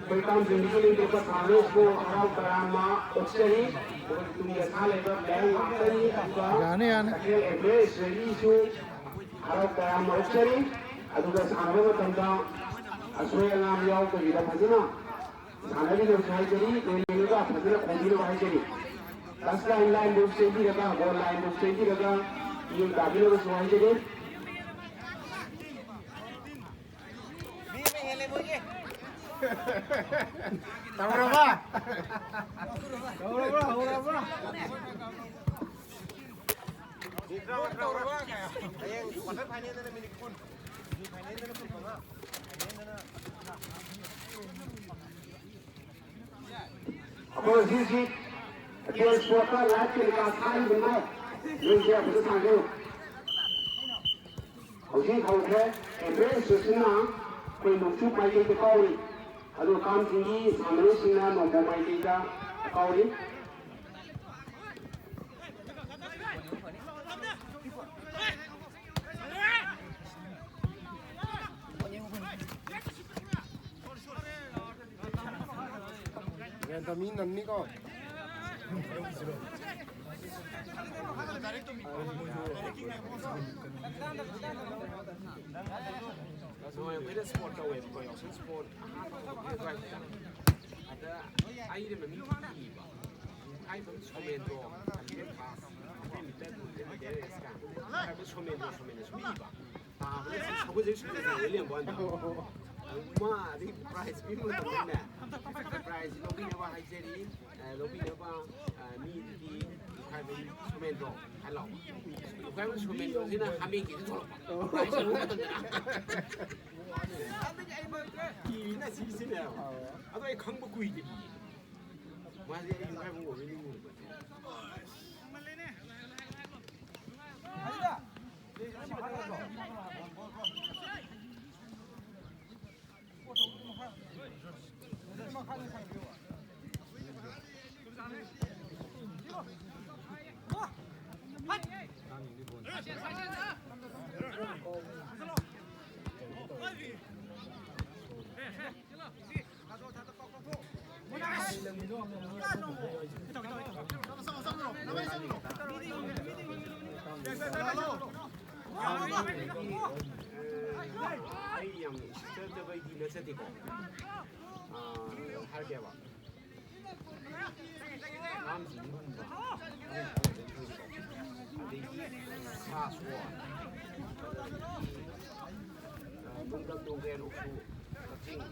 Welcome to Nicolas Depa Thane ko araw karama okseri tumia thale ba bang okseri aduga Gane yan. takil embrace ready su araw karama okseri aduga sanaba matanda aswe ngam yaw ko ida phajina sanali no sai jeri deni ga phajina khojiro bhai jeri last line move se di raga goal line move se di raga ye kabilo ko sai jeri Tahu apa? Tahu apa? Apa sih? Dia supporter lagi lepas hari benar. Indonesia betul sangat. Hujung kau ke, embrace sesuatu, kau nuju mai ke kau ni. Aduh kam tinggi, sambil sini nombor mai kita kau ni. Yang kami nanti kau. So I made a sport away because I also sport. Ada air yang mimi tiba. Air pun somendo, air pas. Apa yang kita tu dia dia sekarang. Air pun somendo tiba. Ah, boleh jadi somendo boleh yang buat. Ma, di price pun tu mana? Price lobby apa hajeri, lobby apa ni di air pun somendo. Hello. Air pun somendo ni na kami kita tolong. Price pun tu na. 기나 시시네요. 아도 이 강북 구이지. 맞아, 이 강북 어디 있는 거지? 아니다. ai yang kita bagi nasi tiko, harga apa? Nam singgung ba, ada kaswa, dongkrak uksu, kacing.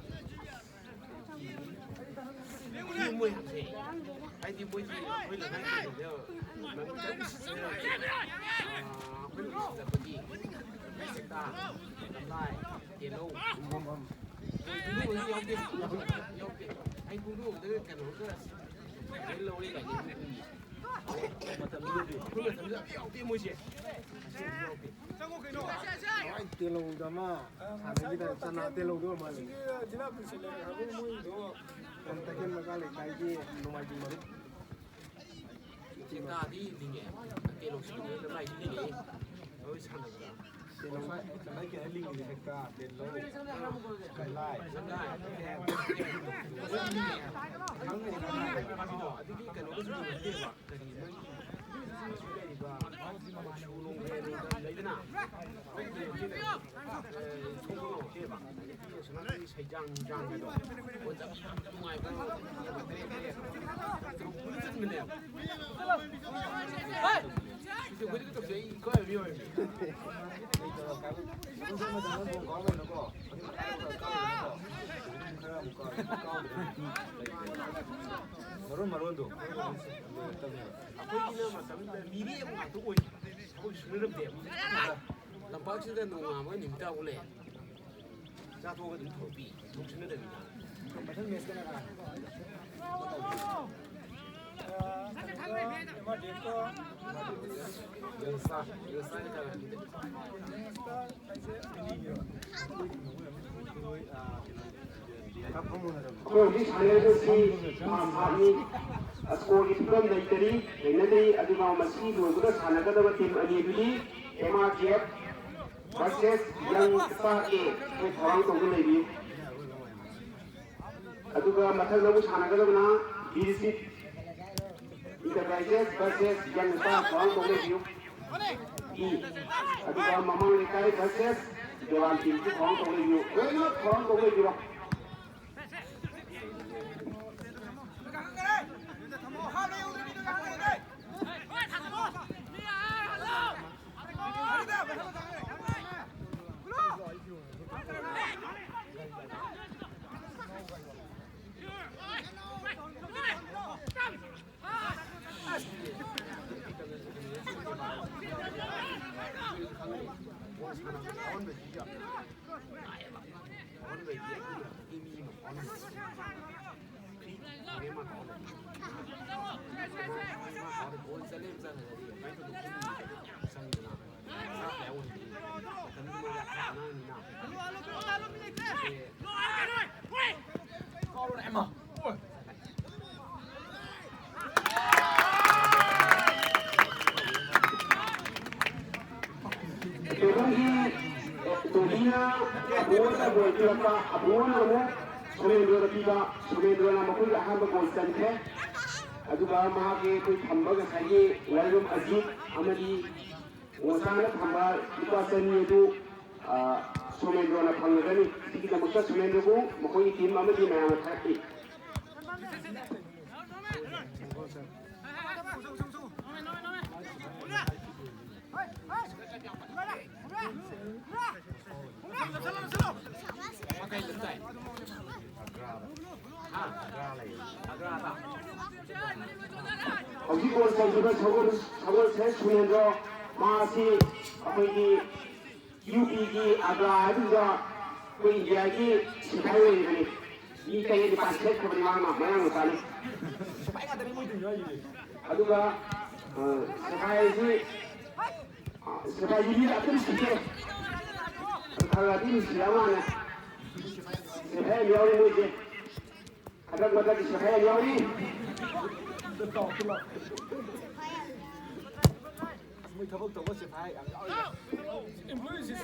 Ini mui hamsi, ai di mui di mui le nasi dia, macam tu pergi, kita, lambai, kilo, dulu ni yang ai dulu tu kan orang kilo ni lagi, macam dia mui sih, Ay, telung dama. Hari kita sana telung dua malam. Jila bersih aku mau itu. Kantakin makale kaji nomai di mana? kita di ni, kilo sini lambai di ni, oh sana tu. Telung sana kita link di mereka telung. Kalai. Marun tu. Aku ini macam miri yang macam tu, aku sudah lebih. Lampak sudah nunggu apa ni kita boleh. Jatuh ke dalam topi, topi sudah dah bila. Macam mes kan kan. Jasa ni jalan kita. ครับข้อมูลอะไร ꯑꯩꯈꯣꯏ ꯍꯧꯖꯤꯛ ꯁꯥꯟꯅꯔꯤꯕꯁꯤ ꯃꯍꯥꯛꯀꯤ ꯁ꯭ꯀꯣꯔꯒꯤ ꯐꯤꯕꯝ ꯂꯩꯇꯔꯤ ꯂꯩꯅꯗ꯭ꯔꯤ ꯑꯗꯨꯒ ꯃꯁꯤ ꯂꯣꯏꯕꯗ ꯁꯥꯟꯅꯒꯗꯕ ꯇꯤꯝ ꯑꯅꯤ ꯑꯗꯨꯗꯤ MRKF ꯚꯔꯁꯦꯁ ꯌꯪ ꯁ꯭ꯇꯥꯔ ꯑꯦ ꯑꯩꯈꯣꯏ ꯊꯧꯔꯥꯡ ꯇꯧꯗꯨꯅ ꯂꯩꯕꯤꯌꯨ ꯑꯗꯨꯒ ꯃꯊꯪꯗ ꯑꯃꯨꯛ ꯁꯥꯟꯅꯒꯗꯕꯅ BDC Enterprises versus Young Star ꯊꯧꯔꯥꯡ ꯇꯧꯗꯨꯅ ꯂꯩꯕꯤꯌු ꯑꯗꯨꯒ ꯃꯃꯥꯡ ꯂꯩꯀꯥꯏ versus ꯗꯦꯋꯥꯟ ꯇꯤꯝꯁꯨ ꯊꯧꯔꯥꯡ ꯇꯧꯗꯨꯅ ꯂꯩꯕꯤꯌꯨ ꯂꯣꯏꯅꯃꯛ ꯊꯧꯔꯥꯡ ꯇꯧꯗꯨꯅ ꯂꯩꯕꯤꯔꯣ Tolina Abona boy pilaka Abona mo Sumendra piba Sumendra na makul ahamba gol chante aduga mahage koi thamba ga sai walum ajit amadi osana thamba ipa sani edu Sumendra na phangani tiki da makta Sumendra ko makoi team amadi mayam thaki Hꯧji ko sanjuda sagol se Sumendra maasi apai UP ki agra aduga koi India ki sipai ni ni kai ni passe ko ni ma mayang utani sipai ka tani mo tin yo aduga sipai ji ni akan sike kalau ini siapa na siapa yang ni je ada mata di siapa yang ni betul betul muy thabo to ko sipai ang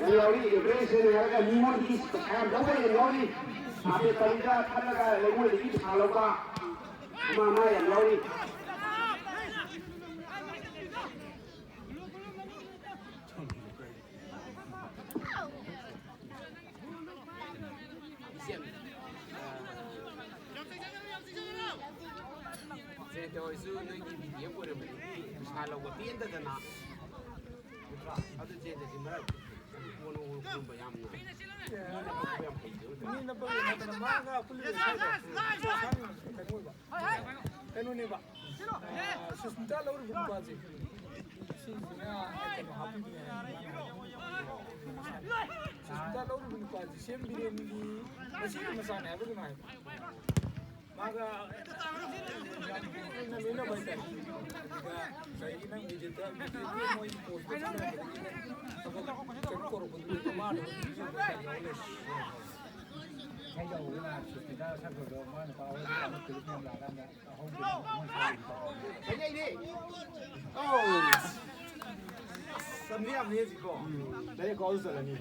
yang ni impresi ni harga minimum di siapa yang ni ape talika thalaga legu di thaloka mama yang ni Jadi itu nanti video boleh beli. Kalau gua pindah dana, ada jadi mana? Kono kono bayam na. Ini nampak yang mana kulit saya. Kanu ni ba. Susah lalu berubah je. Sini akan happy ni. Susah lalu berubah je. Same biryani ni. Masih masak ni, apa tu nak? Maka na mina ba ita sai nang digita mo import ko na tapos ko ro ko tomado hay đâu là chúng ta sang rồi đó mà có cái từ nhau là đang không cái này đi oh sầm đi làm gì cô đấy có gì rồi nhỉ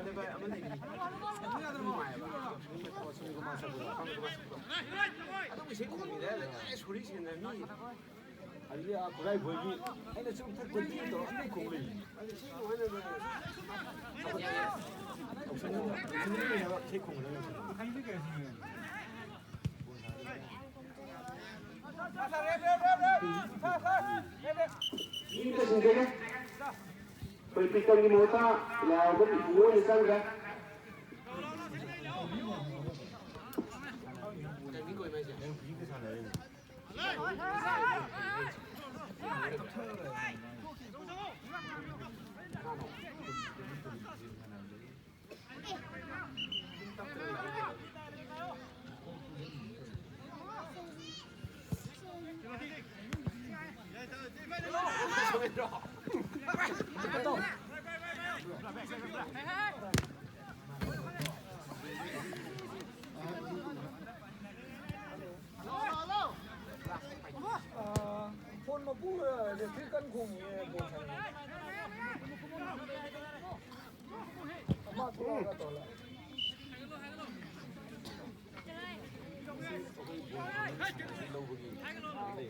대발 아무리 누구마야 봐. 누구 마셔 보고 방금 마셔 보고. 아도 제일 고민이다. 소리 지르는 미. 아니야 그라이 보기 근데 좀 탁건지 더 안에 공을 아니 지금 하는 거. 내가 제 공을 하는 Ini sendiri. Berpikir di mata, lah berpikir di sana. 민국이 맞지? 폰 mà bu để cái cân khủng bộ thành mà thôi là tổ lại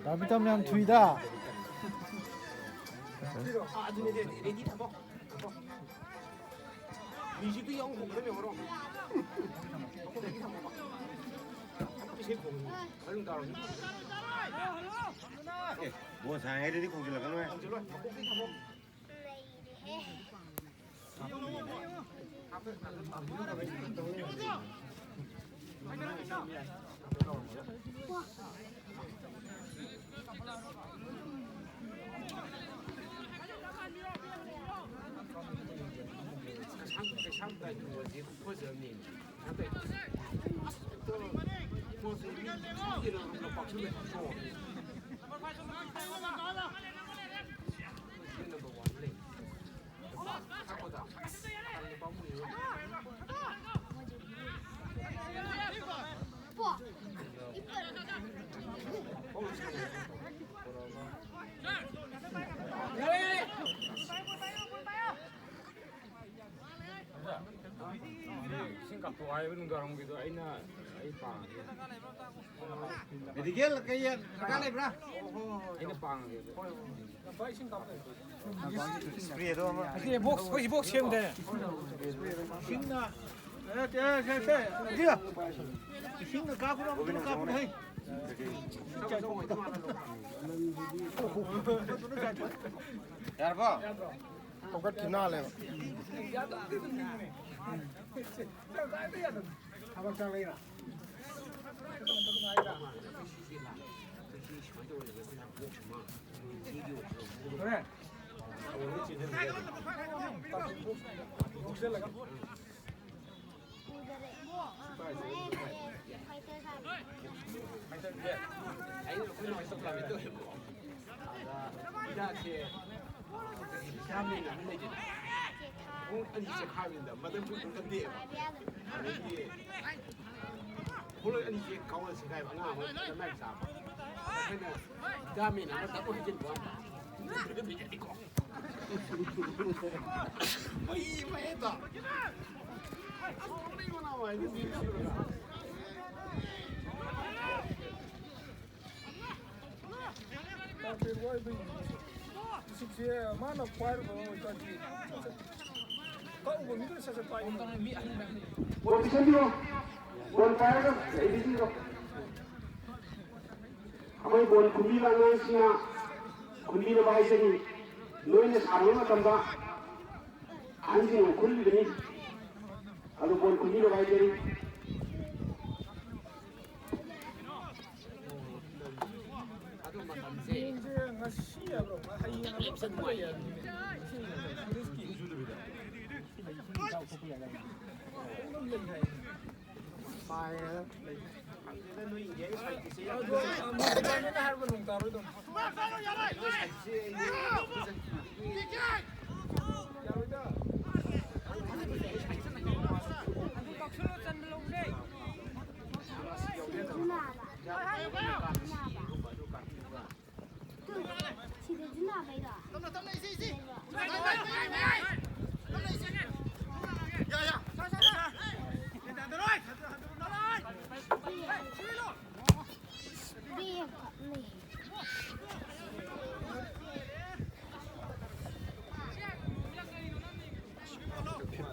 라비타면 투이다. 아, 레디 타보. 미지도 영국 그러면 뭐로? 레디 타보 봐. 아까 제일 고민. 얼른 따라. 뭐 상해 되니 공줄 나가는 거야? 저로 타보 타보. 상대 뭐지 포즈님 상대 또 포즈 이런 거 박수를 쳐. 이런 거 원래 하고다. 빨리 방문이. Singapore ay belum dorong gitu, aina ai pang. Jadi gel kayak kali bra. Ini pang gitu. Spray itu apa? 이게 복 시면 돼. 신나 dia 신나 가구로 한번 가고 해 Ya apa? 똑같이 나래 가방장이라 그래 Ahí no fue nuestro clavito de bobo. Ya que下面的那个，我按一些看的，没得不同的地方，那些，后来按一些高的去看吧，那我在卖啥吧？现在下面那个都是真光，这个比较的高。哎呀妈的！没有那玩意儿，집에 많아 과일고 저기 가고 믿을 세서 빠이 Buat bisa juga. Buat kaya kan, ini sih kok. Kami buat kundi langan sih kundi le bahasa ni. Loin ni sarung na tamba. Anjing kundi ni. Aduh buat kundi le bahasa ni. 이제 시야 그럼 하이나 무슨 거야 Dạ dạ.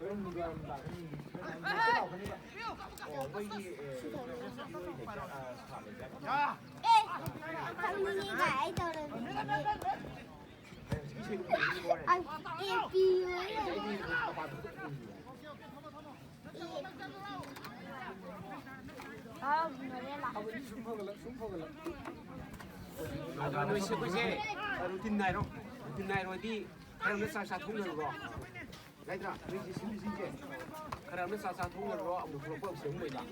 그런 누가 한다. Thằng gãi tao rồi. Anh em đi với không, người đây là 아, 너 시고지. 루틴 나이로 디 그러면 사사 통으로. 얘들아, 우리 신비신제. 그러면 사사 통으로 아무 프로포 없이 먹이다.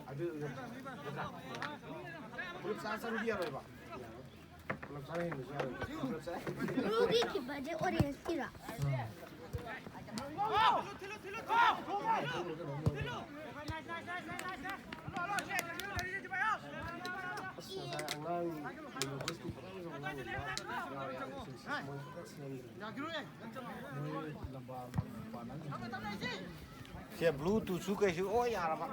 아주 얘들아. 우리 사사로 비하로 해봐. 그럼 사람이 무슨 하는 거야? 그럼 사. Ruby thì bà để audience kia rồi. Xe Bluetooth xuống cây xuống ôi à mà.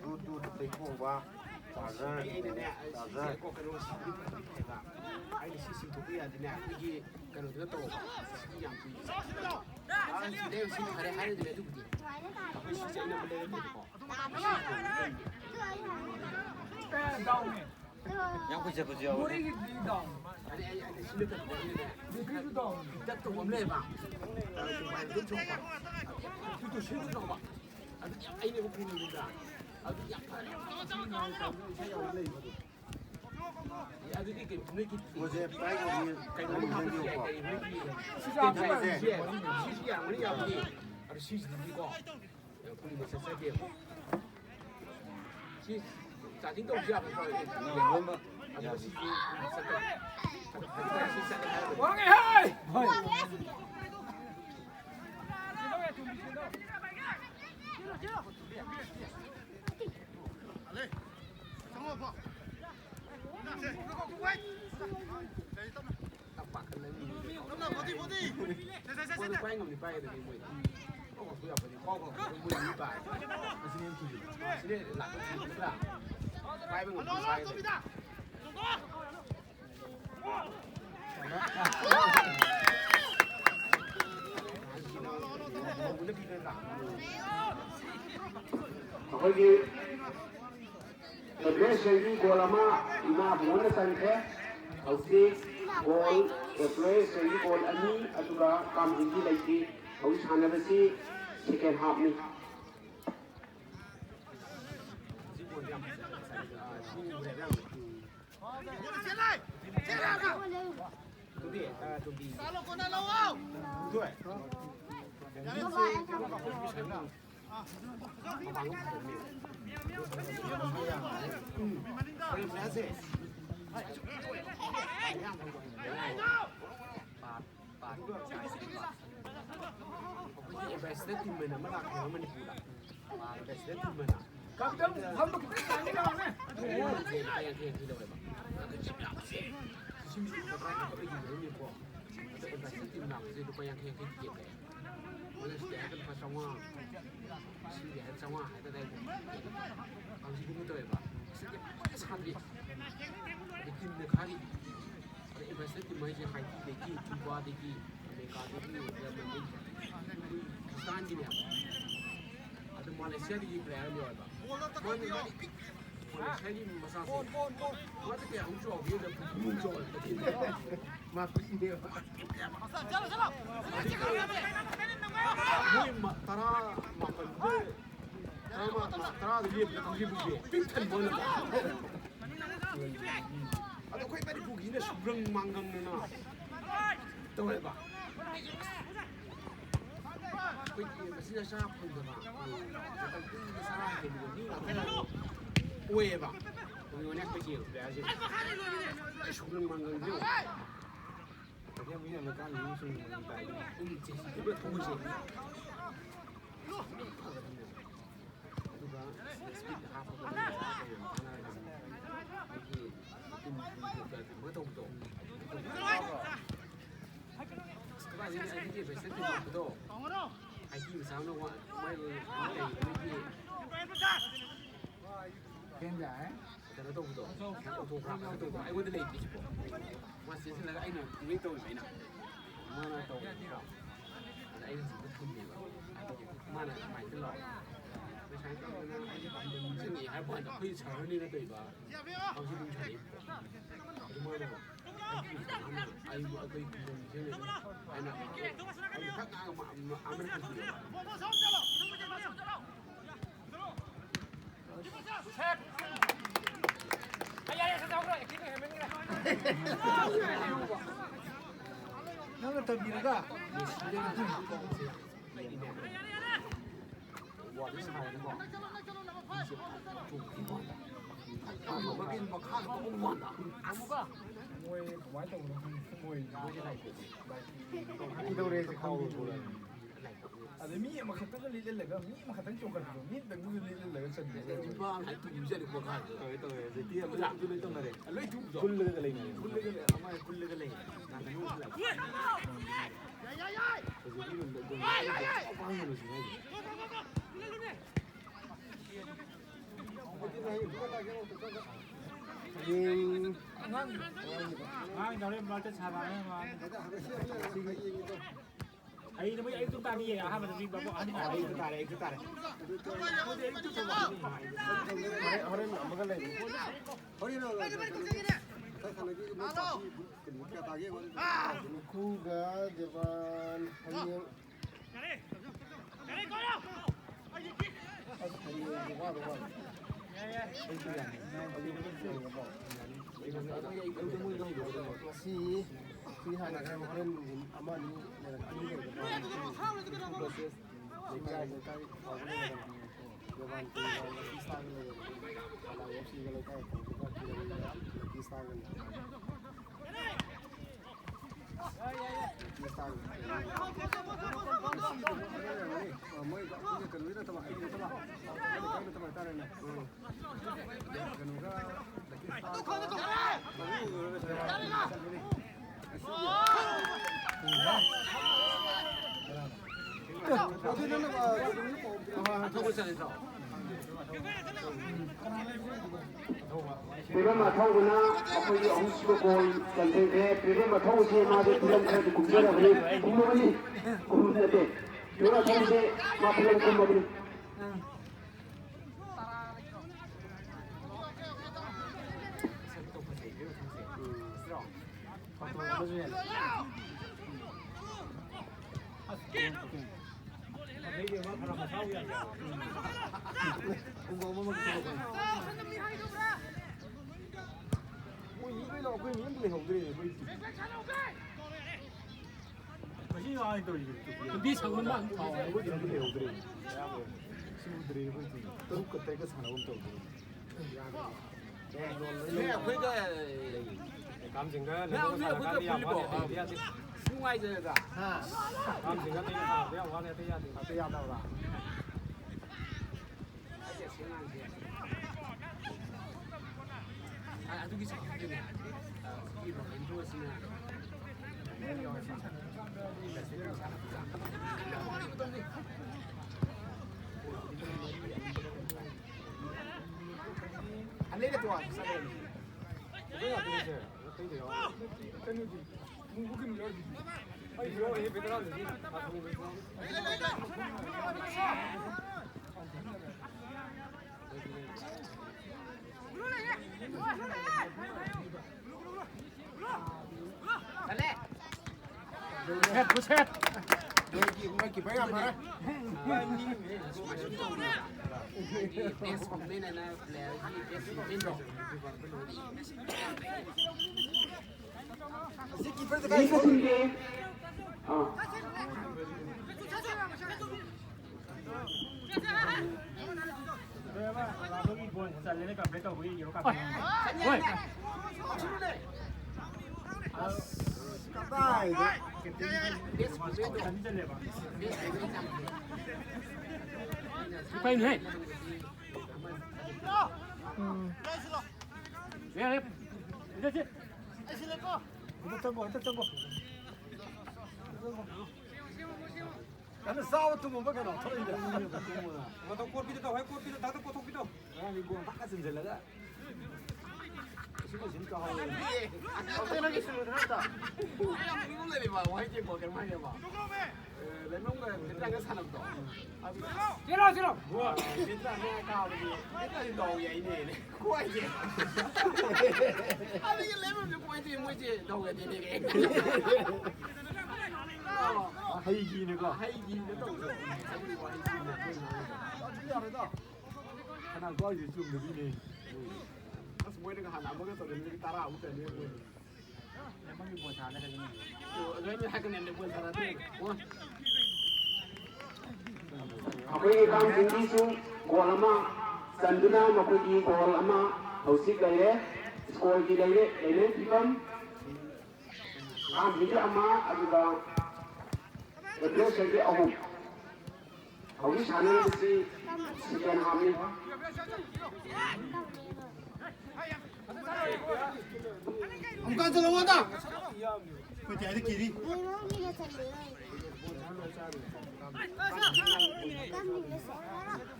Bluetooth thì cũng qua. 아이 시스템 도구야 되냐 이게 그런 것도 시기 양 부이 아 내가 신이 가래 하는 데 누구지 그 시제 있는 분들 되고 Nhắm cái gì đâu. 아니 신뢰도 모르는데 그래도 딱또 몸내 봐 말도 좀 봐. 그것도 실도 좀 봐. 아이네 못 보는다. 아주 약간 아주 이게 분위기 어제 빨간 cái nó không phải cái 시시야 우리 아버지 아주 시시니까 우리 뭐 sẽ điểm 시 자진 동 시합 거 Quang Nghệ ơi. tập bạc lên quay quay ngầm thì bay được mười có còn tôi học thì có còn mười như bài xin em chỉ xin em làm cái gì nữa là bay với ngầm thì bay ꯑꯩꯈꯣꯏꯒꯤ ꯑꯦꯗ꯭ꯔꯦꯁꯁꯤꯡꯒꯤ ꯒꯣꯜ ꯑꯃ ꯏꯃꯥ ꯕꯨꯡꯉꯣꯅ ꯆꯟꯈ꯭ꯔꯦ ꯍꯧꯖꯤꯛ ꯒꯣꯜ ꯑꯦꯗ꯭ꯔꯦꯁꯁꯤꯡꯒꯤ ꯒꯣꯜ ꯑꯅꯤ ꯑꯗꯨꯒ ꯀꯥꯝꯖꯤꯡꯒꯤ ꯂꯩꯇꯦ ꯍꯧꯖꯤꯛ ꯁꯥꯟꯅꯕꯁꯤ ꯁꯦꯀꯦꯟ ꯍꯥꯞꯅꯤ chuẩn bị rồi Kapten 한국 아니라네. ada Malaysia di player dia apa? Malaysia di masa tu. Masa dia orang jual dia dah jual. Maaf dia. Jalan. Mui tara makan dia. Tara dia belakang dia buat. Pintar mana? Ada kau tadi buat ini seberang manggang nana. Tahu apa? Masih siapa pun dah. Tapi salah dia begini. Ue ba, orang nak kecil, biasa. Sebelum manggang dia. Dia punya makan ini semua mentai. Ini dia bertemu sih. Itu kan, speed half of the betul. Sekarang ini dia bersetuju betul. Aji misalnya wah, mai ini. Kenya eh. Kita tahu betul. Kita tahu berapa betul. Aku dah lihat itu. Masih sih lagi ini tahu mana. Mana tahu. Ada 아이는 지금 그만해 많이 들어 생이 할 뻔한다 거의 잘하는 데 봐 당신은 잘 있고 정말로 아이고 거의 그런 생이 아니나 아무래도 형은 더 밀어가. môi quái tàu nó môi đi đâu đây thì không đi rồi à đấy mỹ mà khát tới cái lên cái mỹ mà khát tới chỗ gần rồi mỹ đừng có lên cái sân 뭐 할 때 유지하는 거 가. 또 이제 뒤에 뭐 잡도 있던 말에 lấy chút rồi 굴르 cái này 굴르 cái này 아마 굴르 cái này 난 cái lúc lại 그래서 이런 거 빵으로 지금 nó lên nó sẽ xả vào mà ấy nó mới ấy chúng ta đi à hai mình đi vào bọn anh đây cái ta này 허리는 안 먹을래 쿠가 제반 한영 si hai là em hơn aman này là anh này là proses cái họ này là jawan tu Pakistan này là FC cái cái Pakistan mới có cái lưới đó các bạn các bạn ta này Bila mà thâu của nó, có cái ông siêu cồn cần thế, bila mà thâu xe mà để bila mà thì cũng rất là vui, cũng vui, cũng rất là bila mà thâu xe mà bila cũng vui. 네 장문만 더 감정가 내가 그거 불리고 승화이저가 감정가 내가 내가 원해 돼야 돼. 돼야 나와. 아주 기사 힘드네. 이거 인도스는 anh lấy cái tua sao đây cái là cái gì cái gì đó cái gì muốn cái gì ai hiểu ấy biết đâu gì à không biết 셋, 셋. mấy kịp mấy năm hả Ini pun dia. Đây quay nữa. Về đi. Đi đi. 나는 싸웠던 건 밖에 없어. 또 꽃비도 또 꽃비도 나도 꽃비도. 아니 뭐 바깥은 잘나가. 술을 진짜 하고. 어떻게 술을 들었다. 이걸로 해봐. 와이지 뭐 그런 말이야 봐. 레몬가 일단 사람도. 싫어 싫어. 뭐야? 일단 내가 우리 일단 너야 이네. 고아이지. 아 이게 레몬 좀 고아이지 뭐지? 너가 되네. 하이기니까. 하이기는 또 진짜하다. 하나 거기 좀 느리네. 그래서 뭐 이런 거 하나 먹어서 이렇게 따라 아무 때문에 뭐. 레몬이 뭐 잘하는 거니? 레몬 하긴 뭐 잘하는데. ꯑꯩꯈꯣꯏꯒꯤ ꯀꯥꯡꯁꯤꯡꯒꯤꯁꯨ ꯒꯣꯜ ꯑꯃ ꯆꯟꯗꯨꯅ ꯃꯈꯣꯏꯒꯤ ꯒꯣꯜ ꯑꯃ ꯍꯧꯖꯤꯛ ꯂꯩꯔꯦ ꯁ꯭ꯀꯣꯔꯒꯤ ꯂꯩꯔꯦ ꯐꯤꯕꯝ ꯀꯥꯡꯁꯤꯡꯒꯤ ꯑꯃ ꯑꯗꯨꯒ ꯑꯦꯄ꯭ꯔꯦꯁꯟꯒꯤ ꯑꯍꯨꯝ ꯍꯧꯖꯤꯛ ꯁꯥꯟꯅꯔꯤꯕꯁꯤ ꯁꯦꯀꯦꯟ ꯍꯥꯐꯅꯤ 아무튼 들어간다. 그때 아직 길이. 레몬이가 잘돼요. 깜짝이야.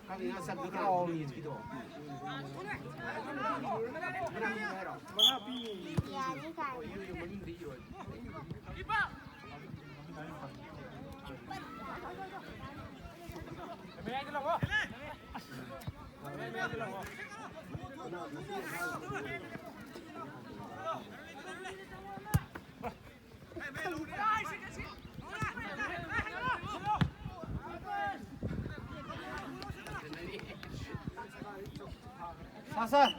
하긴 한 사람 그 어울리 기도. 야니가. 이거 뭔데 이거. 사살.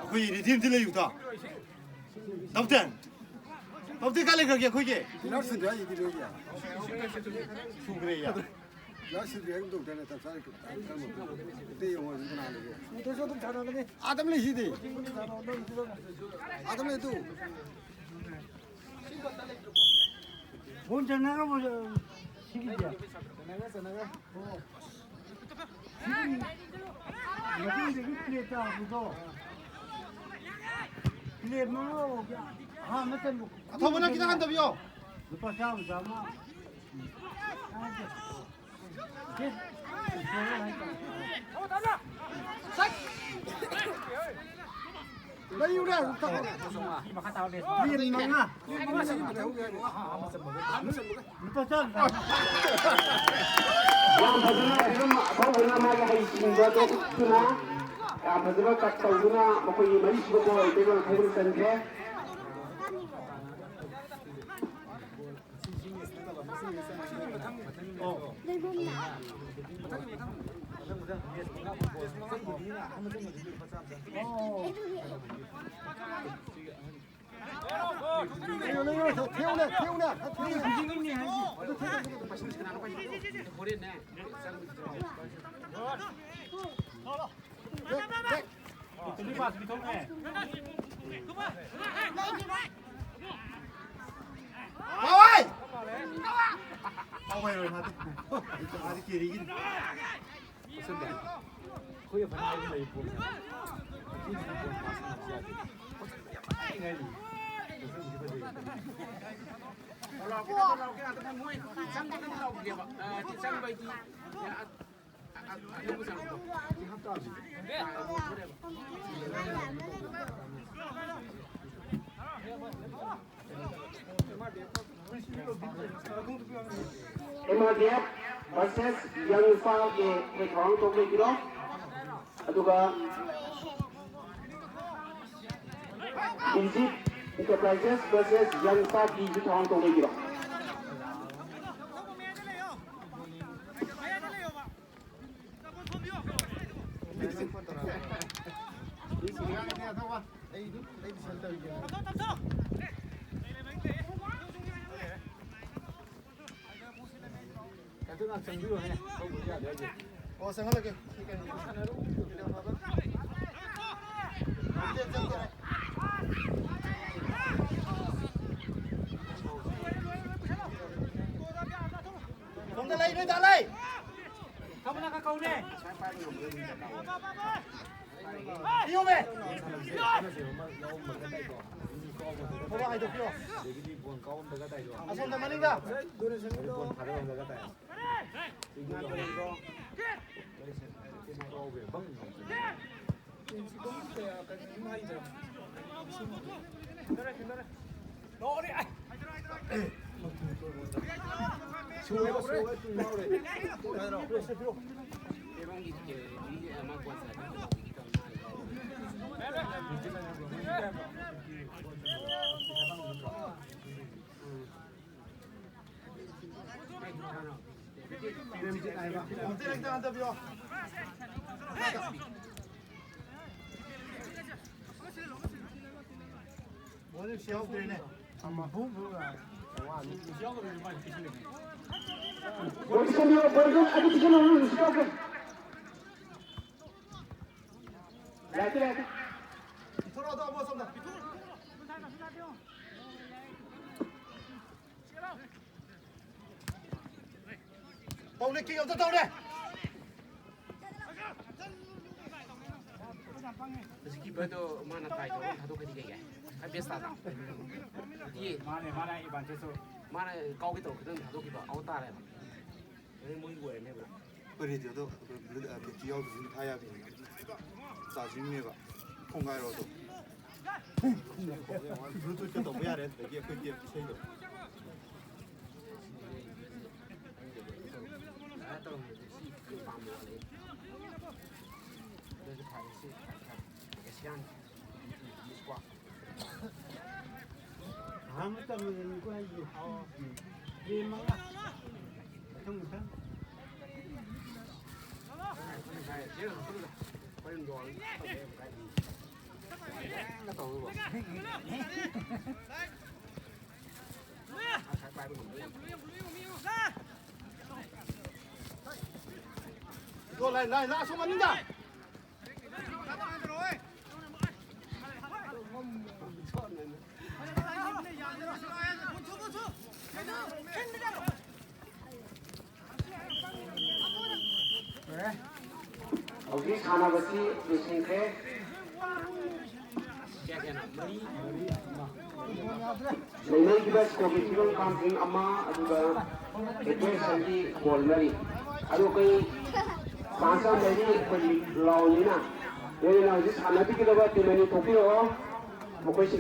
거기 리듬 들려주다. 나부터. 나부터 갈래 그게 거기. Nasıl ya gidiyor ya? 그래야. Nasıl bir 행동 되는 다 잘. 그때 영화 이거 나는데. 그래서 좀 잘하네. 아담을 시대. 아담에도 혼자 나가보자. 시기야. 여기 플레이다 그거. 플레이 뭐 맞다 뭐. 더번에 기다간다며. 루파 싸움 싸마. 나 이거야. 플레이 망아. 루파 싸움. ꯌꯥꯝ ꯐꯖꯅ ꯑꯗꯨꯝ ꯑꯐꯥꯎꯕꯅ ꯃꯥꯒꯤ ꯍꯩꯁꯤꯡꯕꯗꯣ ꯎꯠꯇꯨꯅ ꯌꯥꯝ ꯐꯖꯅ ꯀꯠ ꯇꯧꯗꯨꯅ ꯃꯈꯣꯏꯒꯤ ꯃꯔꯤꯁꯨꯕ ꯒꯣꯜ ꯑꯣꯏꯗꯣꯏꯕ ꯃꯈꯣꯏꯅ ꯆꯟꯈ꯭ꯔꯦ 레몬나. 어이! 어이, 아직 길이긴. 거기 반대로 입고. MRDF vs Young Far's 회장 동맹기로 아두가 Digit Enterprises vs Young Far Digital 동맹기로 생각하게. 돈 달라이, 돈 달라이. 가보나 가까우네. 위험해. 봐봐, 아이도 필요. 아, 손 담아nin가? 我这小队呢，不啊， Position yo, position, ada position dulu, stop. Lagi. 돌아도 한번 쏜다. 동네 끼 없다 동네. Keeper tu mana tai tu, satu kali dia. Habis tak? Ye, mana iban ceso. mana kau gitu, kita satu keeper, auta lah. Ini mau gue ni bro. 不是这都不是只要是他呀，咋行那个，空开了都。不是这都不要人，直接会接吹的。 Atau si pamor ni. Dia cakap si, kesian. Di squad. Hang itu mình có hay gì? Đi mang á. Không được không? Dia tu lah. Paling dua. Nó tàu rồi. Sai bay mình. 过来来拿什么名字？ Oke, खाना बची बेसिंग है Dia nak beri. Lainnya juga komitmen kampung ama juga itu sendiri bolmeri. Aduh kai masa dari lawan ini na. Jadi na jadi sana tu kita buat timani topi oh, bukan sih